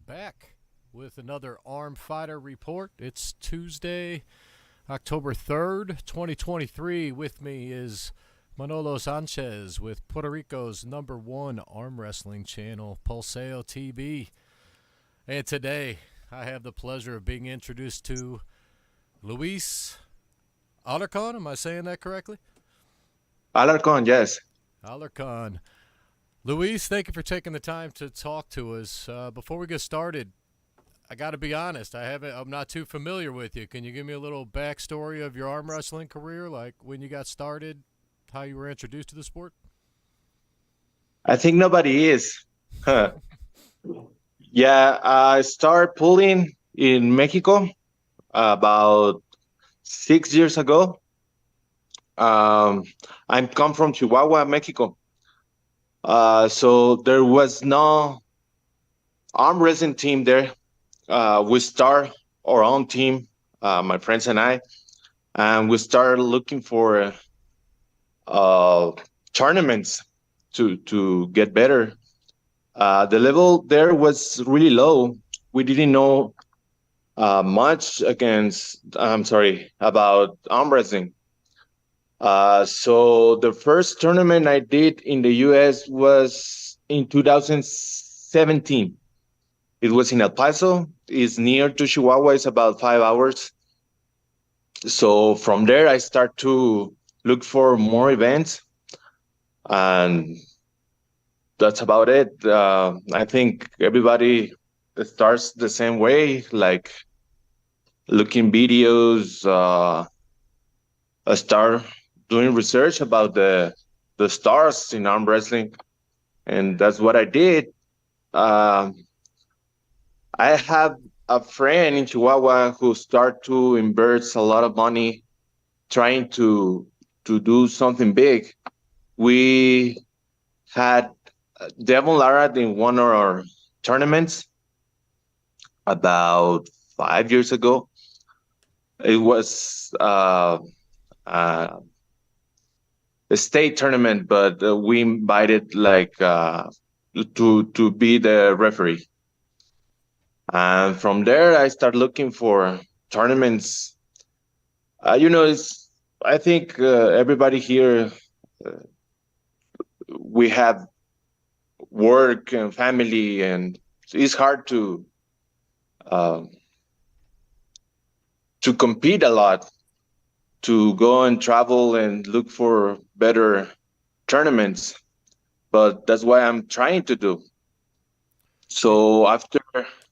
back with another Armfighter report. It's Tuesday, October 3rd, 2023. With me is Manolo Sánchez with Puerto Rico's #1 arm wrestling channel, PulseoTV. And today I have the pleasure of being introduced to Luis Alarcon. Am I saying that correctly? Alarcon, yes. Alarcon. Luis, thank you for taking the time to talk to us. Before we get started, I got to be honest. I'm not too familiar with you. Can you give me a little backstory of your arm wrestling career, like when you got started, how you were introduced to the sport? I think nobody is. Huh. Yeah, I started pulling in Mexico about 6 years ago. I'm come from Chihuahua, Mexico. So there was no arm wrestling team there. We start our own team, my friends and I, and we started looking for tournaments to get better. The level there was really low. We didn't know much about arm wrestling. So the first tournament I did in the US was in 2017. It was in El Paso. It's near to Chihuahua. It's about 5 hours. So from there, I start to look for more events, and that's about it. I think everybody starts the same way, like looking videos, start doing research about the stars in arm wrestling, and that's what I did. I have a friend in Chihuahua who started to invest a lot of money trying to do something big. We had Devon Lara in one of our tournaments about 5 years ago. It was a state tournament, but we invited to be the referee. And from there, I start looking for tournaments. I think everybody here, we have work and family, and it's hard to compete a lot, to go and travel and look for better tournaments. But that's what I'm trying to do. So after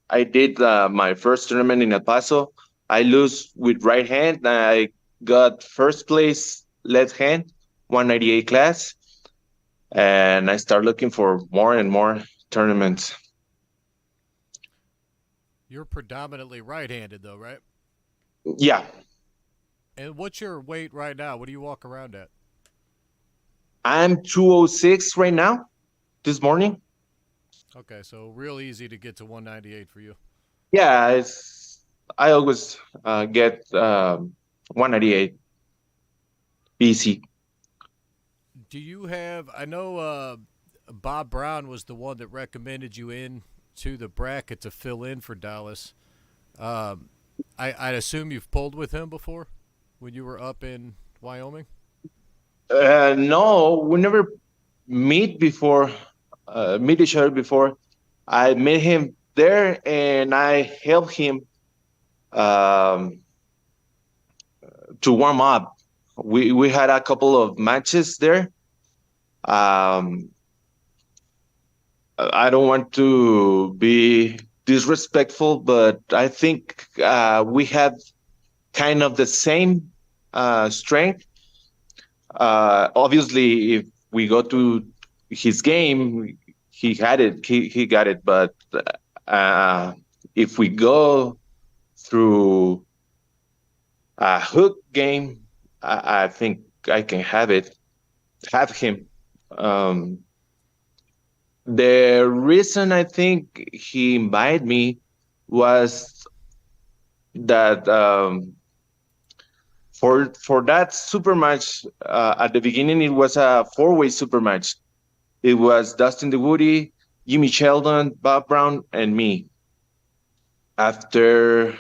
I did my first tournament in El Paso, I lose with right hand. I got first place left hand, 198 class. And I start looking for more and more tournaments. You're predominantly right-handed, though, right? Yeah. And what's your weight right now? What do you walk around at? I'm 206 right now, this morning. Okay, so real easy to get to 198 for you. Yeah, I always get 198 easy. Do you have? I know Bob Brown was the one that recommended you in to the bracket to fill in for Dallas. I'd assume you've pulled with him before when you were up in Wyoming. No, we never meet each other before. I met him there, and I helped him to warm up. We had a couple of matches there. I don't want to be disrespectful, but I think we have kind of the same strength. Obviously, if we go to his game, he had it, he got it. But if we go through a hook game, I think I can have him. The reason I think he invited me was that for that super match at the beginning, it was a 4-way super match. It was Dustin DeWoody, Jimmy Sheldon, Bob Brown, and me. after,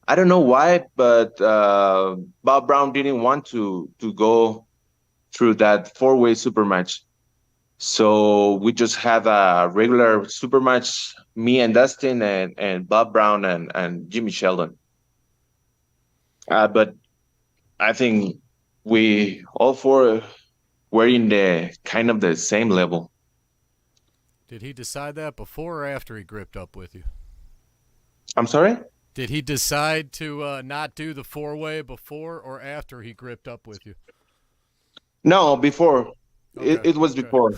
I don't know why, but Bob Brown didn't want to go through that four-way super match. So we just had a regular super match, me and Dustin and Bob Brown and Jimmy Sheldon. But I think we all four were in the kind of the same level. Did he decide that before or after he gripped up with you? I'm sorry? Did he decide to not do the four-way before or after he gripped up with you? No, before. Okay, It was okay. before.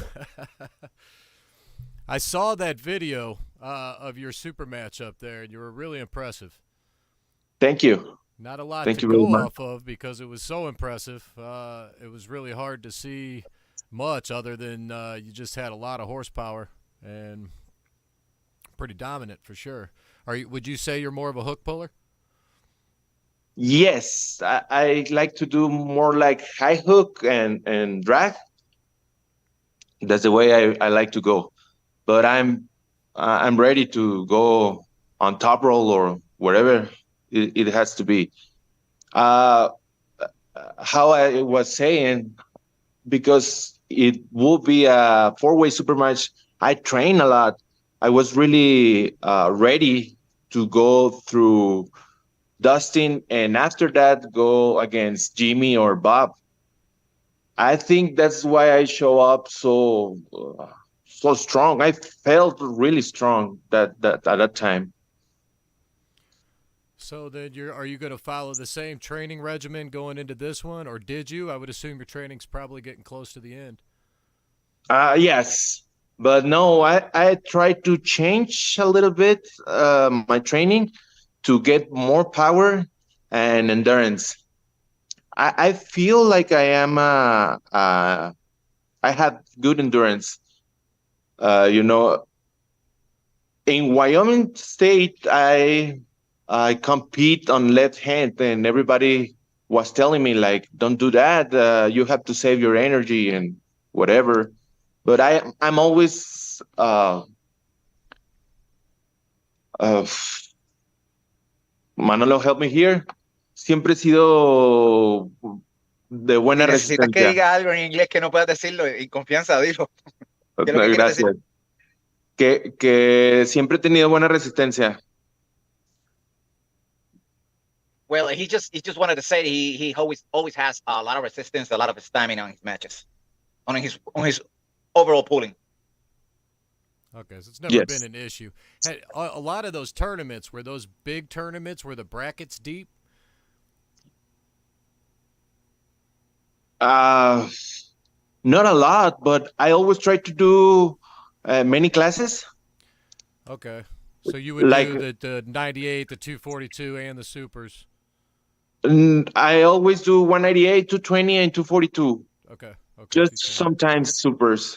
I saw that video of your super match up there, and you were really impressive. Thank you. Not a lot Thank to you very go much. off of because it was so impressive. It was really hard to see much other than you just had a lot of horsepower and pretty dominant for sure. Would you say you're more of a hook puller? Yes, I like to do more like high hook and drag. That's the way I like to go. But I'm ready to go on top roll or wherever it has to be. Uh, how I was saying, because it will be a four-way super match, I train a lot. I was really ready to go through Dustin, and after that, go against Jimmy or Bob. I think that's why I show up so strong. I felt really strong that at that time. So then, are you going to follow the same training regimen going into this one, or did you? I would assume your training's probably getting close to the end. Yes, but no, I try to change a little bit my training to get more power and endurance. I feel like I have good endurance. You know, in Wyoming State, I compete on left hand, and everybody was telling me like, "Don't do that. You have to save your energy and whatever." But I'm always uh, Manolo, help me here. Siempre he sido de Si buena necesitas que resistencia. diga algo en inglés que no puedas decirlo, en confianza, dilo. ¿Qué es lo que quieres decir? Gracias. Que siempre he tenido buena resistencia. Well, he just wanted to say he always has a lot of resistance, a lot of stamina on his matches, on his overall pulling. Okay, so it's never Yes. been an issue. Hey, a lot of those tournaments were those big tournaments where the brackets deep. Not a lot, but I always try to do many classes. Okay, so you would Like do the 98, the 242, and the supers. I always do 198, 220, and 242. Okay, Just sometimes supers.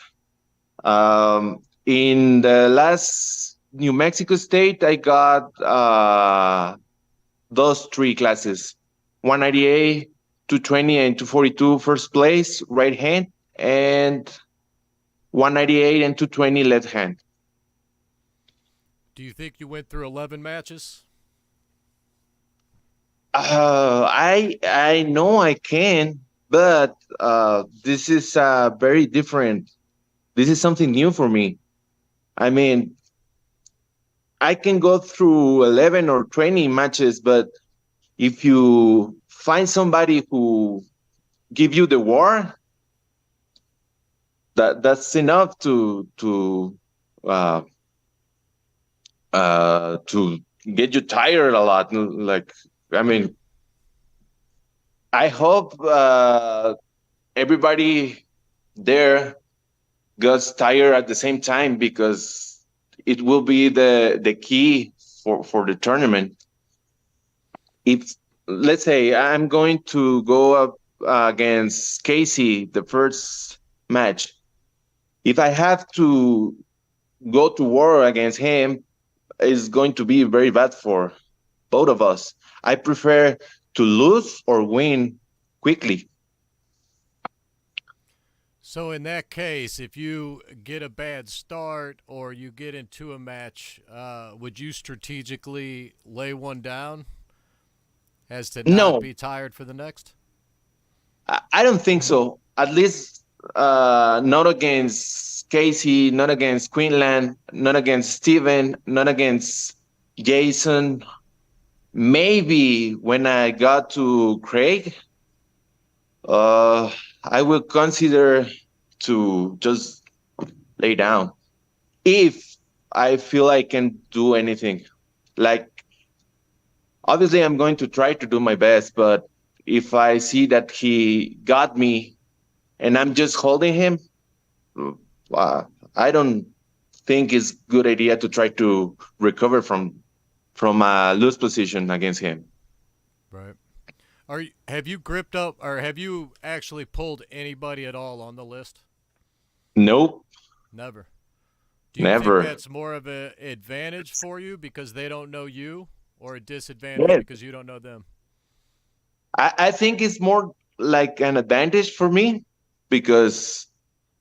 In the last New Mexico State, I got those three classes: 198, 220, and 242 first place, right hand, and 198 and 220 left hand. Do you think you went through 11 matches? I know I can, but this is very different. This is something new for me. I mean, I can go through 11 or 20 matches, but if you find somebody who give you the war, that's enough uh, to get you tired a lot. Like, I mean, I hope everybody there gets tired at the same time, because it will be the key for the tournament. If, let's say, I'm going to go up against Casey the first match, if I have to go to war against him, it's going to be very bad for both of us. I prefer to lose or win quickly. So in that case, if you get a bad start or you get into a match, would you strategically lay one down as to not No, be tired for the next? I don't think so. At least not against Casey, not against Quinlan, not against Steven, not against Jason. Maybe when I got to Craig, I will consider to just lay down if I feel I can do anything. Like, obviously, I'm going to try to do my best, but if I see that he got me and I'm just holding him, uh, I don't think it's good idea to try to recover from a loose position against him. Right. Have you gripped up or have you actually pulled anybody at all on the list? Nope, Never. Do you think never. that's more of an advantage for you because they don't know you, or a disadvantage Yes. because you don't know them? I think it's more like an advantage for me because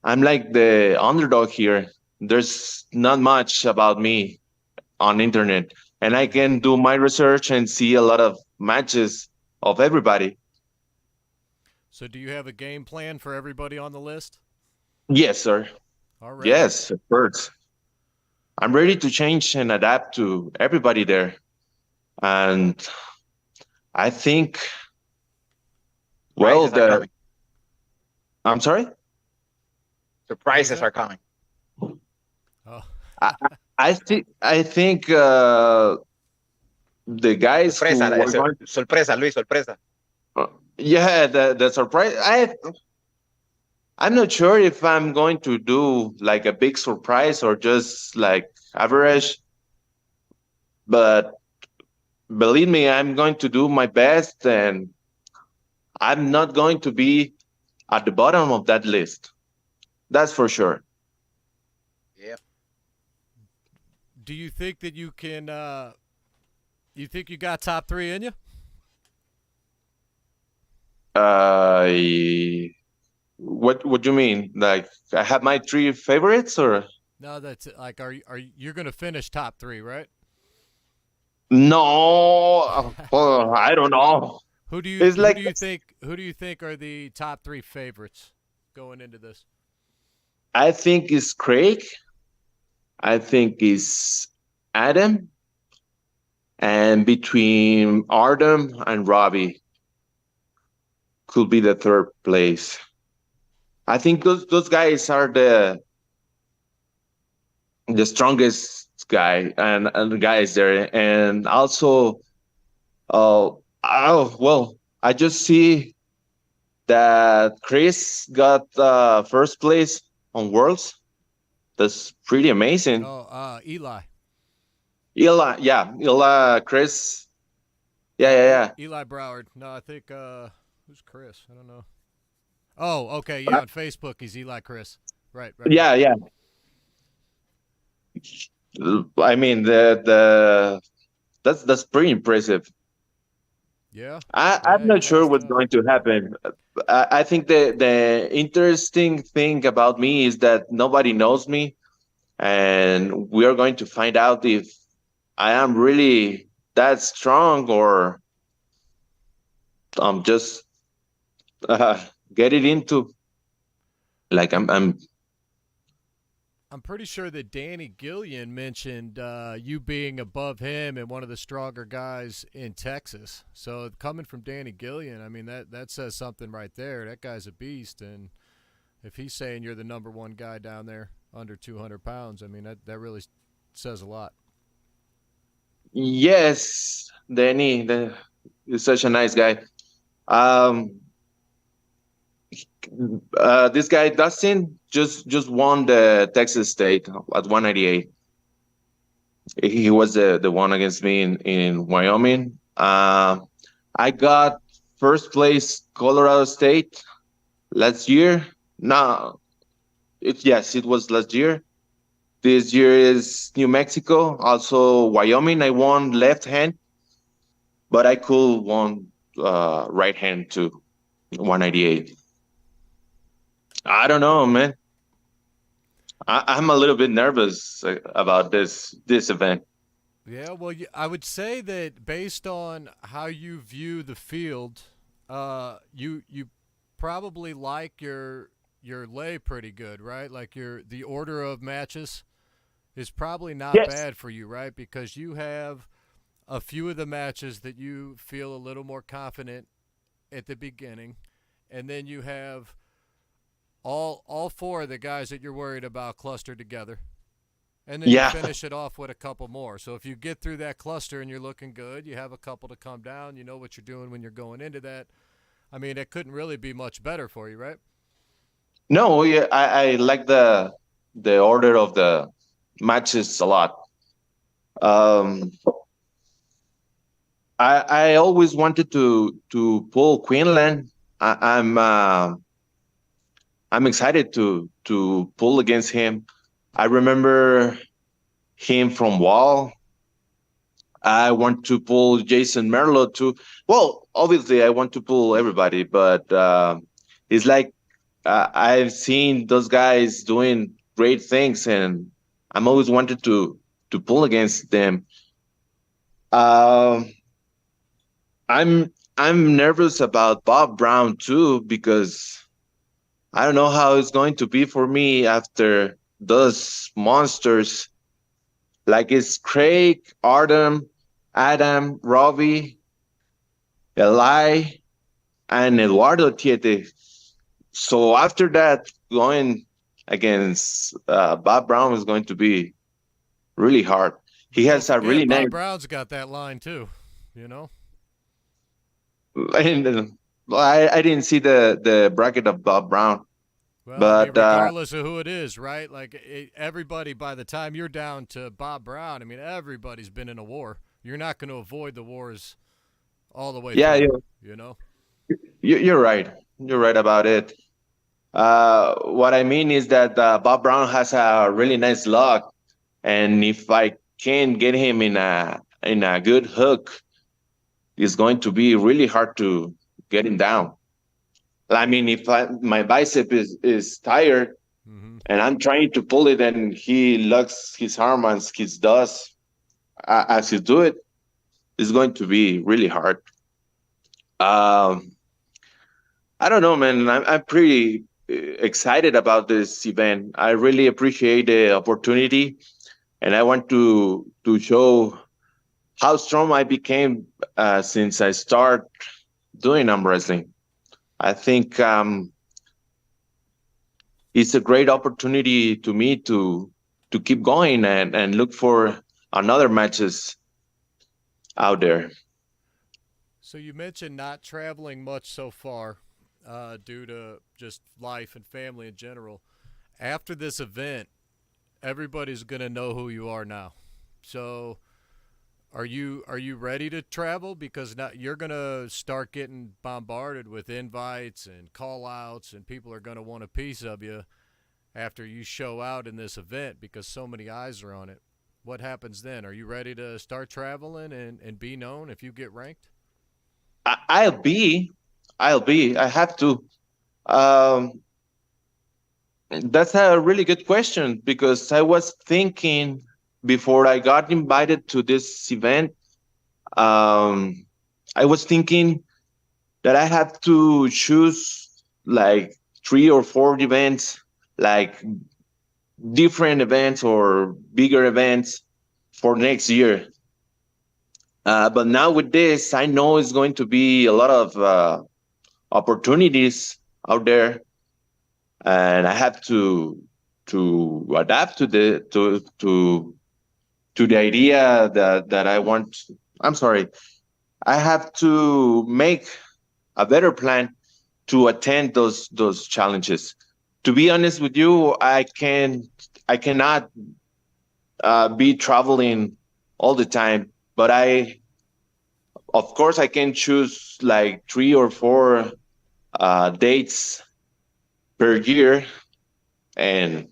I'm like the underdog here. There's not much about me on internet, and I can do my research and see a lot of matches of everybody. So do you have a game plan for everybody on the list Yes, sir. already? Yes, of course. I'm ready to change and adapt to everybody there. And I think, well, Surprises are coming. I'm sorry? Surprises that? are coming. Oh, I, I think the guys who Sorpresa, were going, sorpresa, Luis, sorpresa. yeah, the surprise. I'm not sure if I'm going to do like a big surprise or just like average, but believe me, I'm going to do my best and I'm not going to be at the bottom of that list. That's for sure. Yeah. do you think that you can? You think you got top three in you? Uh, what do you mean? Like I have my three favorites or No, that's like, are you're going to finish top three, right? no? I don't know. It's Who like do you think are the top three favorites going into this? I think it's Craig. I think it's Adam, and between Artem and Robbie could be the third place. I think those guys are the strongest and the guys there, and also, oh well, I just see that Chris got first place on Worlds. That's pretty amazing. Oh, Eli. Ila, Chris, yeah. Eli Broward. No, I think who's Chris? I don't know. Oh, okay, yeah, on Facebook he's Eli Chris. Right. Yeah. I mean the that's pretty impressive. Yeah. I'm Yeah, not he sure has what's to. going to happen. I think the interesting thing about me is that nobody knows me, and we are going to find out if I am really that strong or I'm just get it into like I'm pretty sure that Danny Gillian mentioned you being above him and one of the stronger guys in Texas. So coming from Danny Gillian, I mean that says something right there. That guy's a beast, and if he's saying you're the number one guy down there under 200 pounds, I mean that really says a lot. yes, Danny is such a nice guy. Um, this guy Dustin just won the Texas State at 198. He was the one against me in Wyoming. I got first place Colorado State last year. No, it was last year. This year is New Mexico, also Wyoming. I won left hand, but I could won right hand too, 198. I don't know, man. I'm a little bit nervous about this event. Yeah, well, I would say that based on how you view the field, you probably like your lay pretty good, right? Like the order of matches is probably not Yes. bad for you, right? Because you have a few of the matches that you feel a little more confident at the beginning, and then you have all four of the guys that you're worried about clustered together. And then you Yeah. finish it off with a couple more. So if you get through that cluster and you're looking good, you have a couple to come down. You know what you're doing when you're going into that. I mean, it couldn't really be much better for you, right? No, yeah, I like the order of the matches a lot. Um, I always wanted to pull Quinlan. I'm excited to pull against him. I remember him from Wall. I want to pull Jason Merlo too. Well, obviously, I want to pull everybody, but it's like I've seen those guys doing great things, and I'm always wanted to pull against them. Um, I'm nervous about Bob Brown too because I don't know how it's going to be for me after those monsters. Like it's Craig, Adam, Robbie, Eli, and Eduardo Tiete. So after that, going against Bob Brown is going to be really hard. He But don't has a really forget, nice. Bob Brown's got that line too. You know. And, I didn't see the bracket of Bob Brown, Well, I mean, but regardless of who it is, right? Like everybody, by the time you're down to Bob Brown, I mean, everybody's been in a war. You're not going to avoid the wars all the way yeah, through. You know. you're right. You're right about it. What I mean is that Bob Brown has a really nice luck, and if I can get him in a good hook, it's going to be really hard to get him down. I mean, if my bicep is tired Mm-hmm. and I'm trying to pull it, and he locks his arm and he does as he do it, it's going to be really hard. Um, I don't know, man. I'm pretty excited about this event. I really appreciate the opportunity, and I want to show how strong I became since I start doing arm wrestling. I think it's a great opportunity to me to keep going and look for another matches out there. So you mentioned not traveling much so far due to just life and family in general. After this event, everybody's going to know who you are now. So are you ready to travel? Because now you're going to start getting bombarded with invites and call outs, and people are going to want a piece of you after you show out in this event because so many eyes are on it. What happens then? Are you ready to start traveling and be known if you get ranked? I, I'll be, I have to. Um, that's a really good question because I was thinking before I got invited to this event. Um, I was thinking that I have to choose like 3 or 4 events, like different events or bigger events for next year. But now with this, I know it's going to be a lot of opportunities out there, and I have to adapt to the idea that I want. I'm sorry. I have to make a better plan to attend those challenges. To be honest with you, I cannot be traveling all the time, but I of course I can choose like 3 or 4 dates per year and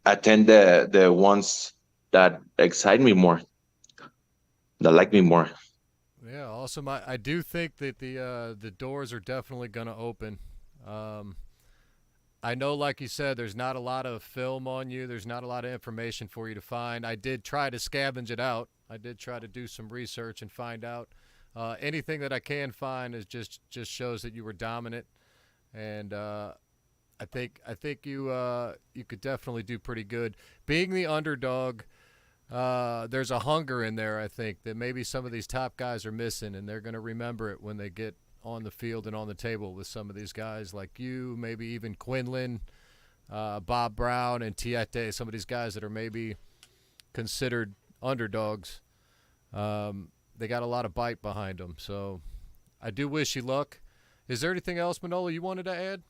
attend the ones that excite me more, that like me more. Yeah, awesome. I do think that the doors are definitely going to open. Um, I know, like you said, there's not a lot of film on you. There's not a lot of information for you to find. I did try to scavenge it out. I did try to do some research and find out. Anything that I can find is just shows that you were dominant, and I think you could definitely do pretty good. Being the underdog, there's a hunger in there, I think, that maybe some of these top guys are missing, and they're going to remember it when they get on the field and on the table with some of these guys like you, maybe even Quinlan, Bob Brown, and Tiete, some of these guys that are maybe considered underdogs. They got a lot of bite behind them, so I do wish you luck. Is there anything else, Manolo, you wanted to add?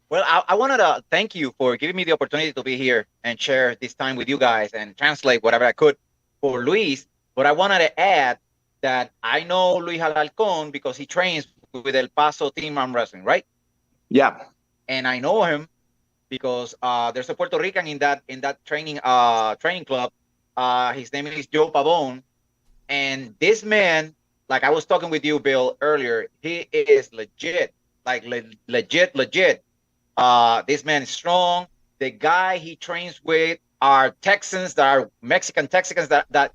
Well, I wanted to thank you for giving me the opportunity to be here and share this time with you guys and translate whatever I could for Luis. But I wanted to add that I know Luis Alarcon because he trains with El Paso Team Arm Wrestling, right? Yeah. And I know him because there's a Puerto Rican in that training club. His name is Joe Pavon, and this man, like I was talking with you, Bill, earlier, he is legit, like legit. This man is strong. The guy he trains with are Texans that are Mexican Texans that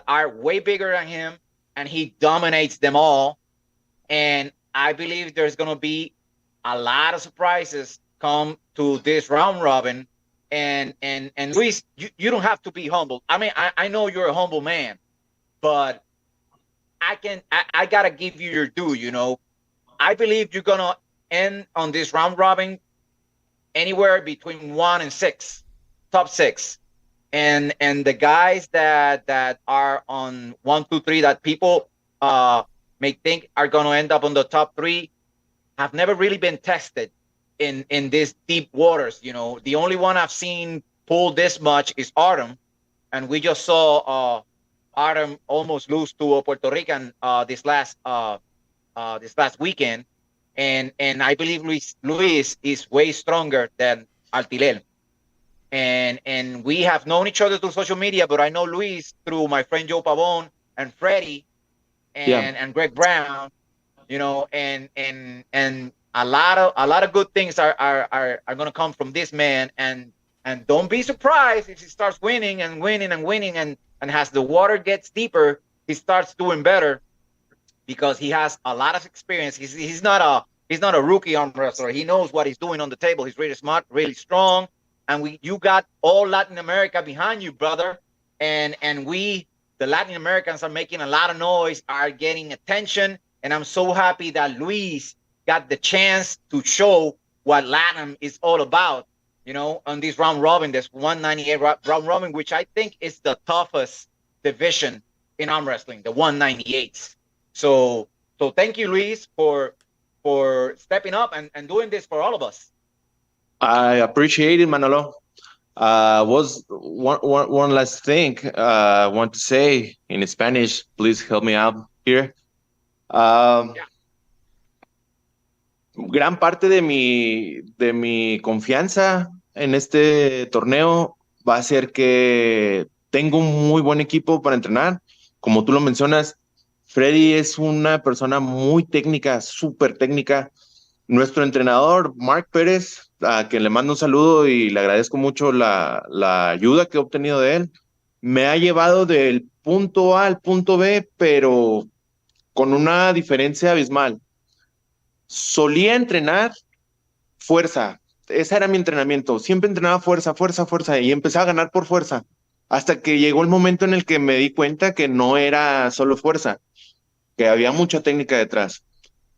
are way bigger than him, and he dominates them all. And I believe there's gonna be a lot of surprises come to this round robin. And Luis, you don't have to be humble. I mean, I know you're a humble man, but I gotta give you your due. You know, I believe you're gonna end on this round robin anywhere between 1 and 6, top 6, and the guys that are on 1, 2, 3 that people may think are gonna end up on the top 3 have never really been tested in these deep waters. You know, the only one I've seen pull this much is Artem, and we just saw Artem almost lose to a Puerto Rican this last weekend, and I believe Luis is way stronger than Altilel, and we have known each other through social media, but I know Luis through my friend Joe Pavon and Freddie and Greg Brown, you know, and a lot of good things are going to come from this man, and don't be surprised if he starts winning and as the water gets deeper, he starts doing better because he has a lot of experience. He's not a rookie arm wrestler. He knows what he's doing on the table. He's really smart, really strong, and you got all Latin America behind you, brother, and we, the Latin Americans, are making a lot of noise, are getting attention, and I'm so happy that Luis got the chance to show what Latin is all about, you know, on this round robin, this 198 round robin, which I think is the toughest division in arm wrestling, the 198s. So thank you, Luis, for stepping up and doing this for all of us. I appreciate it, Manolo. Was one last thing I want to say in Spanish. Please help me out here. Gran parte de mi confianza en este torneo va a ser que tengo un muy buen equipo para entrenar. Como tú lo mencionas, Freddy es una persona muy técnica, súper técnica. Nuestro entrenador, Mark Pérez, a quien le mando un saludo y le agradezco mucho la ayuda que he obtenido de él, me ha llevado del punto A al punto B, pero con una diferencia abismal. Solía entrenar fuerza, ese era mi entrenamiento, siempre entrenaba fuerza, y empecé a ganar por fuerza, hasta que llegó el momento en el que me di cuenta que no era solo fuerza, que había mucha técnica detrás.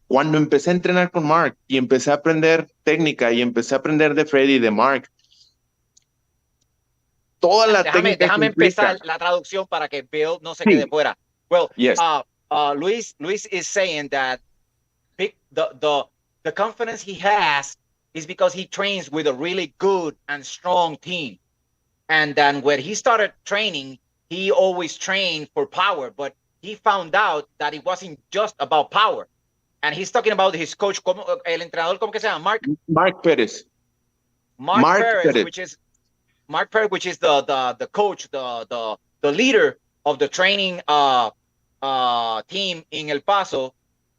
Cuando empecé a entrenar con Mark y empecé a aprender técnica y empecé a aprender de Freddy y de Mark, toda la técnica. Déjame empezar la traducción para que Bill no se quede fuera. Well, yes. Luis is saying that the confidence he has is because he trains with a really good and strong team. And then when he started training, he always trained for power, but he found out that it wasn't just about power. And he's talking about his coach, el entrenador, ¿cómo que se llama? Mark Pérez. Mark Pérez, which is the coach, the leader of the training team in El Paso,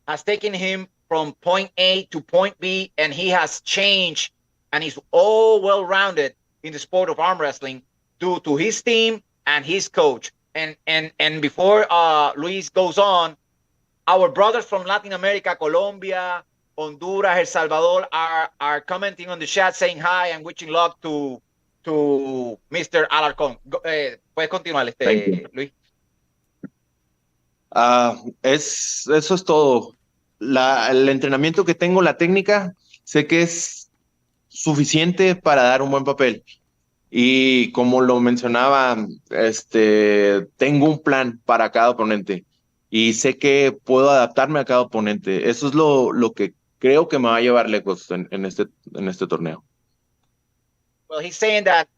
has taken him from point A to point B, and he has changed, and he's all well-rounded in the sport of arm wrestling due to his team and his coach. And before Luis goes on, our brothers from Latin America, Colombia, Honduras, El Salvador are commenting on the chat saying hi and wishing luck to Mr. Alarcon. Puedes continuar, Luis. Eso es todo. El entrenamiento que tengo, la técnica, sé que es suficiente para dar un buen papel. Y como lo mencionaba, tengo un plan para cada oponente y sé que puedo adaptarme a cada oponente. Eso es lo que creo que me va a llevar lejos en este torneo. Well, he's saying that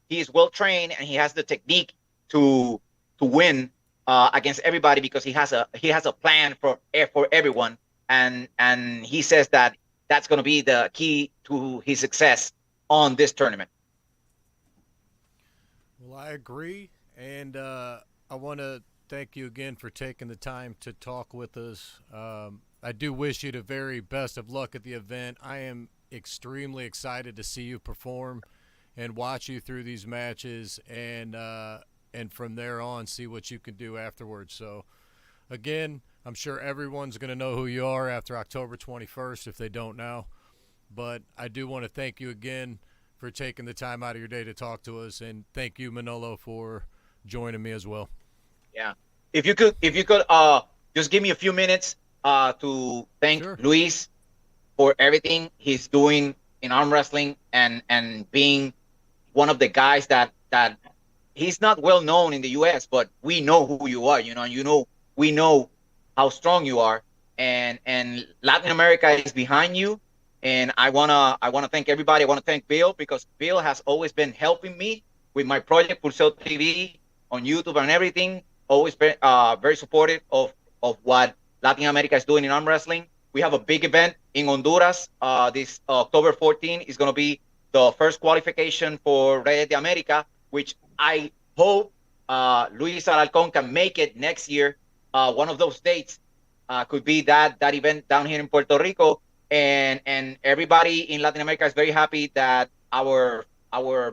he is well trained and he has the technique to win against everybody because he has a plan for everyone, and he says that that's going to be the key to his success on this tournament. Well, I agree, and I want to thank you again for taking the time to talk with us. I do wish you the very best of luck at the event. I am extremely excited to see you perform and watch you through these matches, and from there on see what you can do afterwards. So again, I'm sure everyone's going to know who you are after October 21st if they don't now, but I do want to thank you again for taking the time out of your day to talk to us, and thank you, Manolo, for joining me as well. Yeah, if you could just give me a few minutes to thank Luis for everything he's doing in arm wrestling and being one of the guys that he's not well known in the U.S., but we know who you are. We know how strong you are, and Latin America is behind you. And I wanna thank everybody. I wanna thank Bill because Bill has always been helping me with my project PulseoTV on YouTube and everything. Always been very supportive of what Latin America is doing in arm wrestling. We have a big event in Honduras. This October 14 is gonna be the first qualification for Reyes de America, which I hope Luis Alarcon can make it next year. One of those dates could be that event down here in Puerto Rico. And everybody in Latin America is very happy that our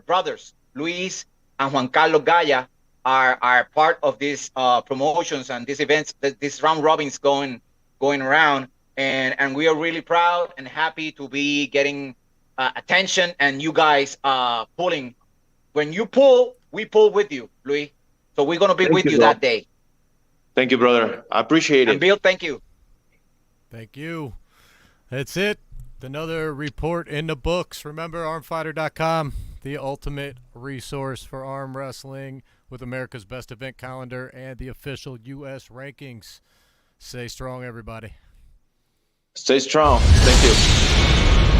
brothers Luis and Juan Carlos Gaya are part of these promotions and these events, these round robins going around, and we are really proud and happy to be getting attention and you guys pulling. When you pull, we pull with you, Luis. So we're gonna be with you that day. Thank you, brother. I appreciate it. And Bill, thank you. Thank you. That's it. Another report in the books. Remember, Armfighter.com, the ultimate resource for arm wrestling with America's best event calendar and the official U.S. rankings. Stay strong, everybody. Stay strong. Thank you.